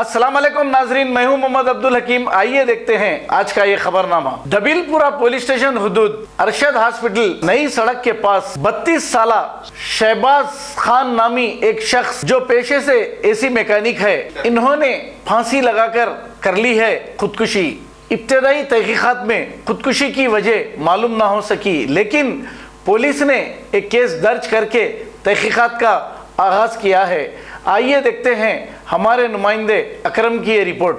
अस्सलाम वालेकुम नाजरीन, मैं हूं मोहम्मद अब्दुल हकीम। आइए देखते हैं आज का ये खबरनामा। दबिलपुरा पुलिस स्टेशन हुदूद अरशद हॉस्पिटल नई सड़क के पास 32 साला शहबाज खान नामी एक शख्स जो पेशे से एसी मैकेनिक है, इन्होंने फांसी लगाकर कर ली है खुदकुशी। इब्तदाई तहकीकात में खुदकुशी की वजह मालूम ना हो सकी, लेकिन पुलिस ने एक केस दर्ज करके तहकीकात का आगाज किया है। आइए देखते हैं हमारे नुमाइंदे अकरम की ये रिपोर्ट।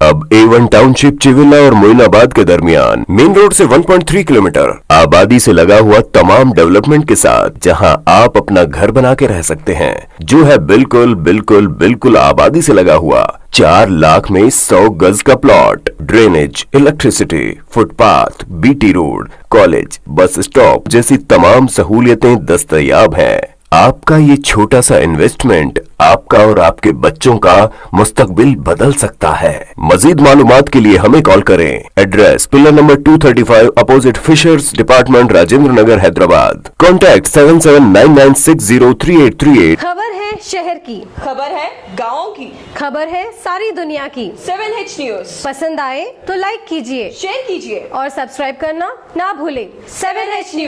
अब A1 टाउनशिप चिविला और मोइनाबाद के दरमियान मेन रोड से 1.3 किलोमीटर आबादी से लगा हुआ तमाम डेवलपमेंट के साथ जहां आप अपना घर बना के रह सकते हैं, जो है बिल्कुल बिल्कुल बिल्कुल आबादी से लगा हुआ 4 लाख में 100 गज का plot. Drainage, electricity, footpath, BT road, college, bus stop जैसी तमाम सहूलियतें दस्तयाब हैं। आपका ये छोटा सा इन्वेस्टमेंट आपका और आपके बच्चों का मुस्तकबिल बदल सकता है। मजीद मालूमात के लिए हमें कॉल करें। Address pillar number 235 opposite fishers department, Rajendra Nagar, Hyderabad. Contact 7799603838। खबर है शहर की, खबर है गाँव की, खबर है सारी दुनिया की। 7H न्यूज पसंद आए तो लाइक कीजिए, शेयर कीजिए और सब्सक्राइब करना ना भूलें। 7H news.